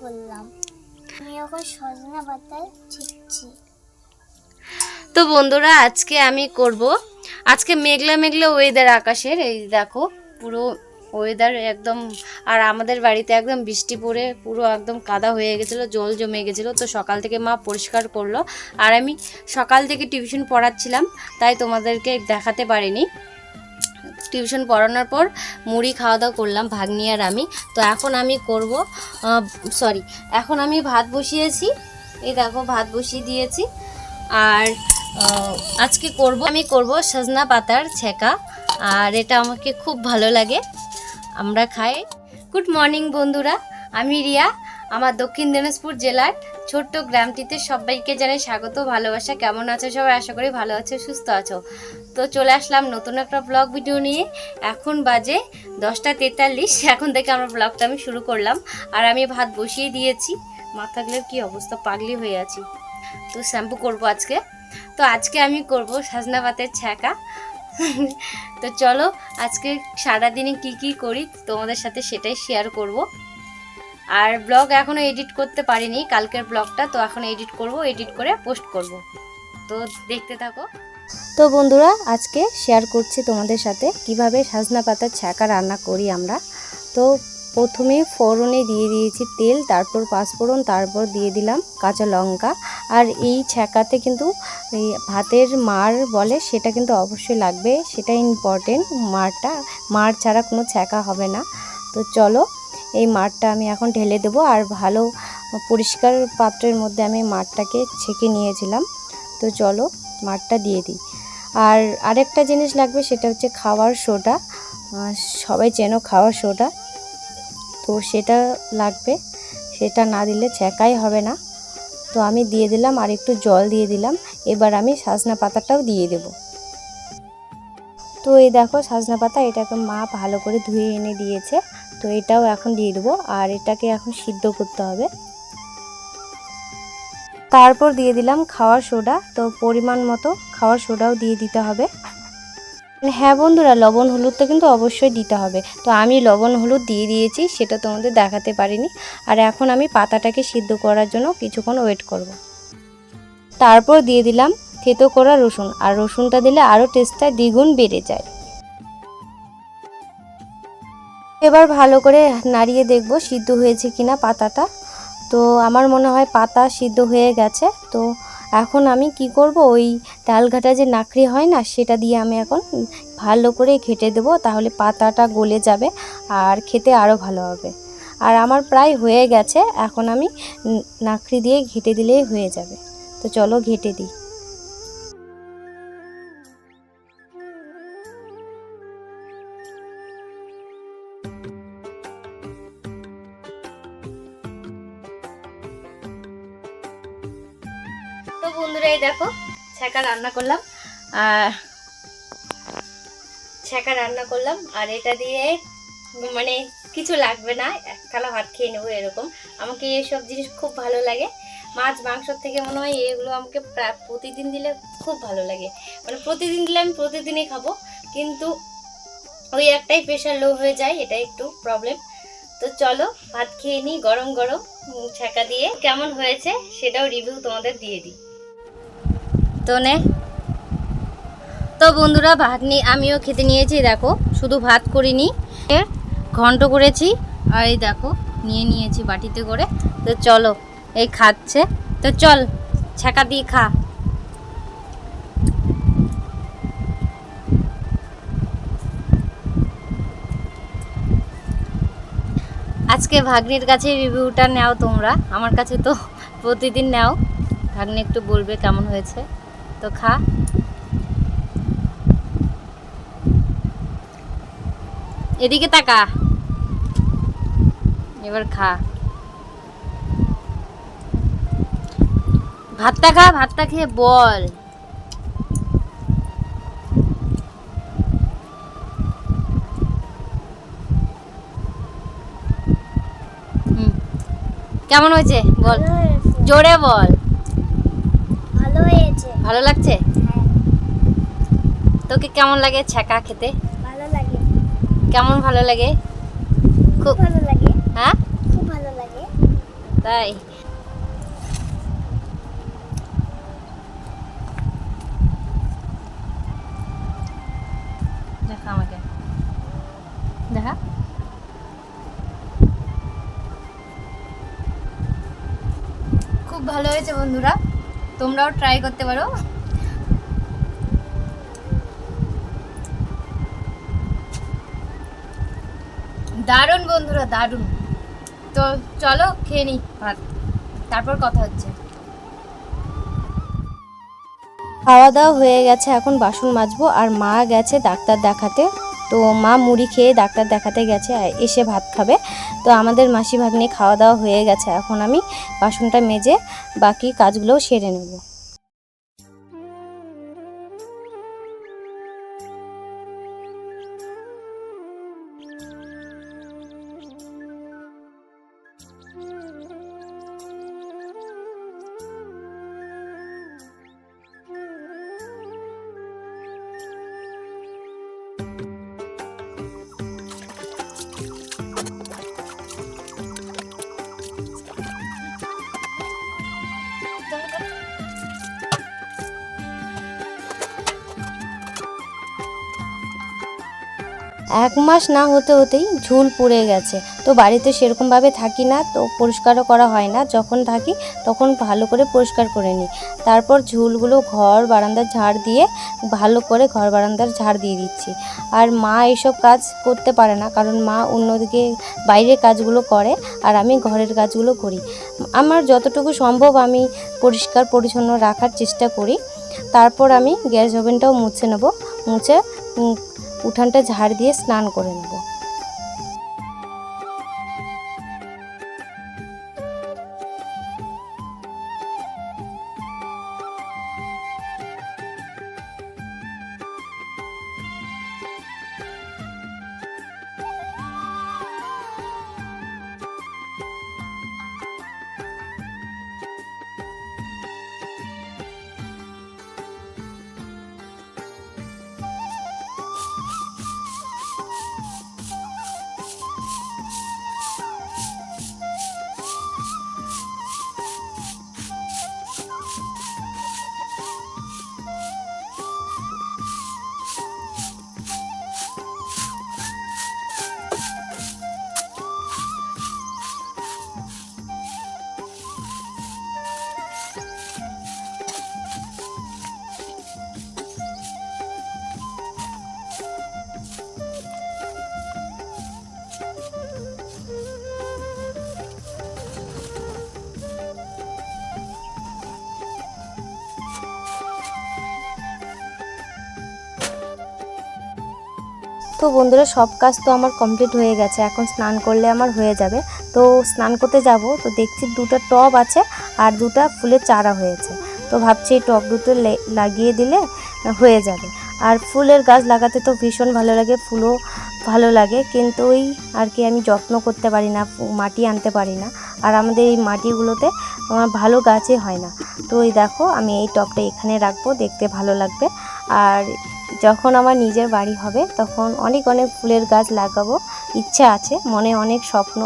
করলাম। আমি এখন সজনা পাতা ছিঁড়ছি। তো বন্ধুরা আজকে আমি করব, আজকে মেঘলা মেঘলা ওয়েদার আকাশের, এই দেখো পুরো ওয়েদার একদম। আর আমাদের বাড়িতে একদম বৃষ্টি পড়ে পুরো একদম কাদা হয়ে গেছিলো, জল জমে গেছিলো। তো সকাল থেকে মা পরিষ্কার করলো, আর আমি সকাল থেকে টিউশন পড়াচ্ছিলাম, তাই তোমাদেরকে দেখাতে পারিনি। টিউশন পড়ানোর পর মুড়ি খাওয়া দাওয়া করলাম ভাগ্নি আর আমি। তো এখন আমি করব, এখন আমি ভাত বসিয়েছি, এই দেখো ভাত বসিয়ে দিয়েছি। আর আজকে আমি করব সজনা পাতার ছেঁকা, আর এটা আমাকে খুব ভালো লাগে, আমরা খাই। গুড মর্নিং বন্ধুরা, আমি রিয়া। আমার দক্ষিণ দিনাজপুর জেলার ছোট্ট গ্রামটিতে সবাইকে জানাই স্বাগত, ভালোবাসা। কেমন আছো সবাই? আশা করি ভালো আছো, সুস্থ আছো। তো চলে আসলাম নতুন একটা ব্লগ ভিডিও নিয়ে। এখন বাজে 10টা 43, এখন থেকে আমার ব্লগটা আমি শুরু করলাম। আর আমি ভাত বসিয়ে দিয়েছি। মাথাগুলোর কি অবস্থা, পাগলি হয়ে আছি। তো শ্যাম্পু করব আজকে। তো আজকে আমি করব সজনা পাতার ছ্যাঁকা। তো চলো আজকে সারাদিনে কি করি তোমাদের সাথে সেটাই শেয়ার করব। আর ব্লগ এখনও এডিট করতে পারিনি, কালকের ব্লগটা। তো এখন এডিট করব, এডিট করে পোস্ট করব। তো দেখতে থাকো। তো বন্ধুরা আজকে শেয়ার করছি তোমাদের সাথে কিভাবে সজনা পাতার ছ্যাঁকা রান্না করি আমরা। তো প্রথমে ফোড়নে দিয়ে দিয়েছি তেল, তারপর পাঁচফোড়ন, তারপর দিয়ে দিলাম কাঁচা লঙ্কা। আর এই ছ্যাঁকাতে কিন্তু এই ভাতের মাড় বলে, সেটা কিন্তু অবশ্যই লাগবে, সেটা ইম্পর্টেন্ট। মাড় ছাড়া কোনো ছ্যাঁকা হবে না। তো চলো এই মাড়টা আমি এখন ঢেলে দেবো। আর ভালো পরিষ্কার পাত্রের মধ্যে আমি মাড়টাকে ছেঁকে নিয়েছিলাম। তো চলো মাড়টা দিয়ে দিই। আর আরেকটা জিনিস লাগবে, সেটা হচ্ছে খাওয়ার সোডা। সবাই চেনো খাওয়ার সোডা, তো সেটা লাগবে, সেটা না দিলে ছ্যাঁকাই হবে না। তো আমি দিয়ে দিলাম, আর একটু জল দিয়ে দিলাম। এবার আমি সজনা পাতাটাও দিয়ে দেব। তো এই দেখো সজনা পাতা, এটাকে মা ভালো করে ধুয়ে এনে দিয়েছে। তো এটাও এখন দিয়ে দেবো, আর এটাকে এখন সিদ্ধ করতে হবে। তারপর দিয়ে দিলাম খাওয়ার সোডা। তো পরিমাণ মতো খাওয়ার সোডাও দিয়ে দিতে হবে। হ্যাঁ বন্ধুরা, লবণ হলুদটা কিন্তু অবশ্যই দিতে হবে। তো আমি লবণ হলুদ দিয়ে দিয়েছি, সেটা তোমাদের দেখাতে পারিনি। আর এখন আমি পাতাটাকে সিদ্ধ করার জন্য কিছুক্ষণ ওয়েট করব। তারপর দিয়ে দিলাম থেতো করা রসুন, আর রসুনটা দিলে আরও টেস্টটা দ্বিগুণ বেড়ে যায়। এবার ভালো করে নাড়িয়ে দেখব সিদ্ধ হয়েছে কিনা পাতাটা। তো আমার মনে হয় পাতা সিদ্ধ হয়ে গেছে। তো এখন আমি কি করব, ওই ডালঘাটা যে নাকড়ি হয় না, সেটা দিয়ে আমি এখন ভালো করে ঘেঁটে দেব, তাহলে পাতাটা গলে যাবে আর খেতে আরও ভালো হবে। আর আমার প্রায় হয়ে গেছে, এখন আমি নাকড়ি দিয়ে ঘেঁটে দিলেই হয়ে যাবে। তো চলো ঘেঁটে দিই। তো বন্ধুরা এই দেখো ছ্যাঁকা রান্না করলাম, আর এটা দিয়ে মানে কিছু লাগবে না, এক থালা ভাত খেয়ে নেবো এরকম। আমাকে এইসব জিনিস খুব ভালো লাগে। মাছ মাংসর থেকে মনে হয় এগুলো আমাকে প্রতিদিন দিলে খুব ভালো লাগে। মানে প্রতিদিন দিলে আমি প্রতিদিনই খাবো, কিন্তু ওই একটাই প্রেশার লো হয়ে যায়, এটা একটু প্রবলেম। তো চলো ভাত খেয়ে নিই গরম গরম ছ্যাঁকা দিয়ে। কেমন হয়েছে সেটাও রিভিউ তোমাদের দিয়ে দিই। তো বন্ধুরা আমিও খেতে নিয়েছি। দেখো শুধু ভাত করিনি, ঘন্ট করেছি, আর এই দেখো নিয়েছি বাটিতে করে। তো চলো এই খাচ্ছে, তো চল ছ্যাঁকা দিয়ে খা। আজকে ভাগ্নির কাছে রিভিউটা নাও তোমরা, আমার কাছে তো প্রতিদিন নাও। ভাগ্নি একটু বলবে কেমন হয়েছে। তো খা। এদিকে তাকা, এবার খা। ভাতটা খা, ভাতটা খেয়ে বল। কেমন হয়েছে বল, জোরে বল। ভালো হয়েছে। ভালো লাগছে? হ্যাঁ। তোকে কেমন লাগে ছ্যাঁকা খেতে? ভালো লাগে। কেমন ভালো লাগে? খুব ভালো লাগে। হ্যাঁ, খুব ভালো লাগে। তাই দেখা আমাকে দেখা খুব ভালো হয়েছে বন্ধুরা, তোমরাও ট্রাই করতে পারো। দারুণ বন্ধুরা, দারুণ। তো চলো খেয়ে নিই ভাত, তারপর কথা হচ্ছে। খাওয়া দাওয়া হয়ে গেছে, এখন বাসন মাজবো। আর মা গেছে ডাক্তার দেখাতে, তো মা মুড়ি খেয়ে ডাক্তার দেখাতে গেছে, এসে ভাত খাবে। তো আমাদের মাসি ভাগ্নে খাওয়া দাওয়া হয়ে গেছে, এখন আমি বাসনটা মেজে বাকি কাজগুলোও সেরে নেব। এক মাস না হতে হতেই ঝুল পড়ে গেছে। তো বাড়িতে সেরকমভাবে থাকি না, তো পরিষ্কারও করা হয় না। যখন থাকি তখন ভালো করে পরিষ্কার করে নিই। তারপর ঝুলগুলো ঘর বারান্দার ঝাড় দিয়ে ভালো করে ঘর বারান্দার ঝাড় দিয়ে দিচ্ছি। আর মা এইসব কাজ করতে পারে না, কারণ মা অন্যদিকে বাইরের কাজগুলো করে আর আমি ঘরের কাজগুলো করি। আমার যতটুকু সম্ভব আমি পরিষ্কার পরিচ্ছন্ন রাখার চেষ্টা করি। তারপর আমি গ্যাস ওভেনটাও মুছে নেব, মুছে উঠানটা ঝাড় দিয়ে স্নান করে নেব। তো বন্ধুরা, সব কাজ তো আমার কমপ্লিট হয়ে গেছে, এখন স্নান করলে আমার হয়ে যাবে। তো স্নান করতে যাব, তো দেখছি দুটো টব আছে আর দুটো ফুলের চারা হয়েছে। তো ভাবছি এই টব দুটো লাগিয়ে দিলে হয়ে যাবে। আর ফুলের গাছ লাগাতে তো ভীষণ ভালো লাগে, ফুলও ভালো লাগে, কিন্তু ওই আর কি আমি যত্ন করতে পারি না, মাটি আনতে পারি না। আর আমাদের এই মাটিগুলোতে আমার ভালো গাছই হয় না। তো এই দেখো, আমি এই টবটা এখানে রাখবো, দেখতে ভালো লাগবে। আর যখন আমার নিজের বাড়ি হবে তখন অনেক অনেক ফুলের গাছ লাগাবো, ইচ্ছা আছে, মনে অনেক স্বপ্ন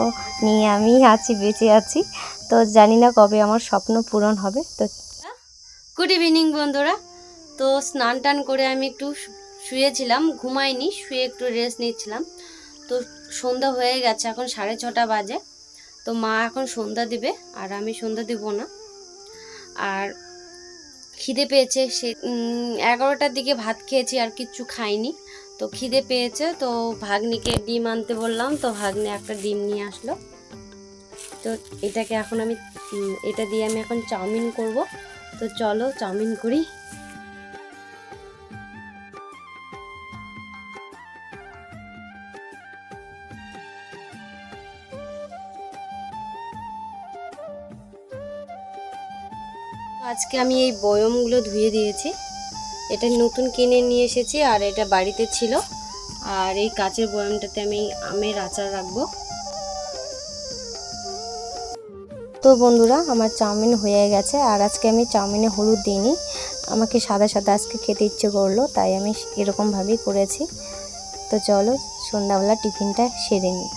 নিয়ে আমি বেঁচে আছি। তো জানি না কবে আমার স্বপ্ন পূরণ হবে। তো গুড ইভিনিং বন্ধুরা। তো স্নান টান করে আমি একটু শুয়েছিলাম, ঘুমাইনি, শুয়ে একটু রেস্ট নিচ্ছিলাম। তো সন্ধ্যা হয়ে গেছে, এখন 6:30 বাজে। তো মা এখন সন্ধ্যা দিবে আর আমি সন্ধ্যা দিব না। আর খিদে পেয়েছে, সে 11টার দিকে ভাত খেয়েছি, আর কিচ্ছু খাইনি। তো খিদে পেয়েছে, তো ভাগ্নিকে ডিম আনতে বললাম, তো ভাগ্নি একটা ডিম নিয়ে আসলো। তো এটাকে এখন আমি এটা দিয়ে আমি এখন চাউমিন করব। তো চলো চাউমিন করি। আজকে আমি এই বয়মগুলো ধুয়ে দিয়েছি, এটা নতুন কিনে নিয়ে এসেছি আর এটা বাড়িতে ছিল। আর এই কাচের বয়মটাতে আমি আমের আচার রাখবো। তো বন্ধুরা, আমার চাউমিন হয়ে গেছে। আর আজকে আমি চাউমিনে হলুদ দিইনি, আমাকে সাদা সাদা আজকে খেতে ইচ্ছে করলো, তাই আমি এরকমভাবেই করেছি। তো চলো সন্ধ্যাবেলা টিফিনটা সেরে নিই।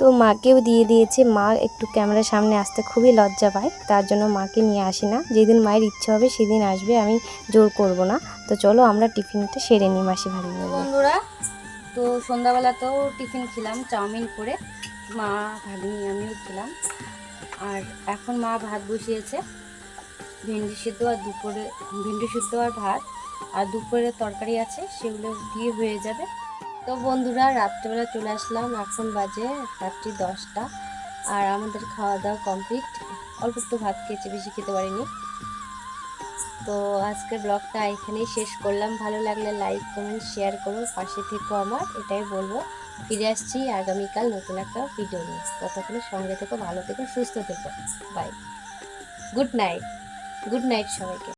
তো মাকেও দিয়ে দিয়েছে। মা একটু ক্যামেরার সামনে আসতে খুবই লজ্জা পায়, তার জন্য মাকে নিয়ে আসি না। যেদিন মায়ের ইচ্ছে হবে সেদিন আসবে, আমি জোর করব না। তো চলো আমরা টিফিনটা সেরে নিই মাসি ভাবি মিলে। বন্ধুরা, তো সন্ধ্যাবেলাতেও টিফিন খেলাম চাউমিন করে, মা ভাগ্নি আমিও খেলাম। আর এখন মা ভাত বসিয়েছে, ভেন্ডি সিদ্ধ আর দুপুরে ভেন্ডি সিদ্ধ আর ভাত, আর দুপুরে তরকারি আছে, সেগুলো দিয়ে হয়ে যাবে। তো বন্ধুরা, রাত্রেবেলা চলে আসলাম, এখন বাজে রাত্রি 10টা, আর আমাদের খাওয়া দাওয়া কমপ্লিট। অল্প একটু ভাত খেয়েছি, বেশি খেতে পারিনি। তো আজকের ব্লগটা এখানেই শেষ করলাম। ভালো লাগলে লাইক কমেন্ট শেয়ার করো, পাশে থেকো আমার, এটাই বলবো। ফিরে আসছি আগামীকাল নতুন একটা ভিডিও নিয়ে। ততক্ষণে সঙ্গে থেকো, ভালো থেকো, সুস্থ থেকো। Bye, good night, good night সবাইকে।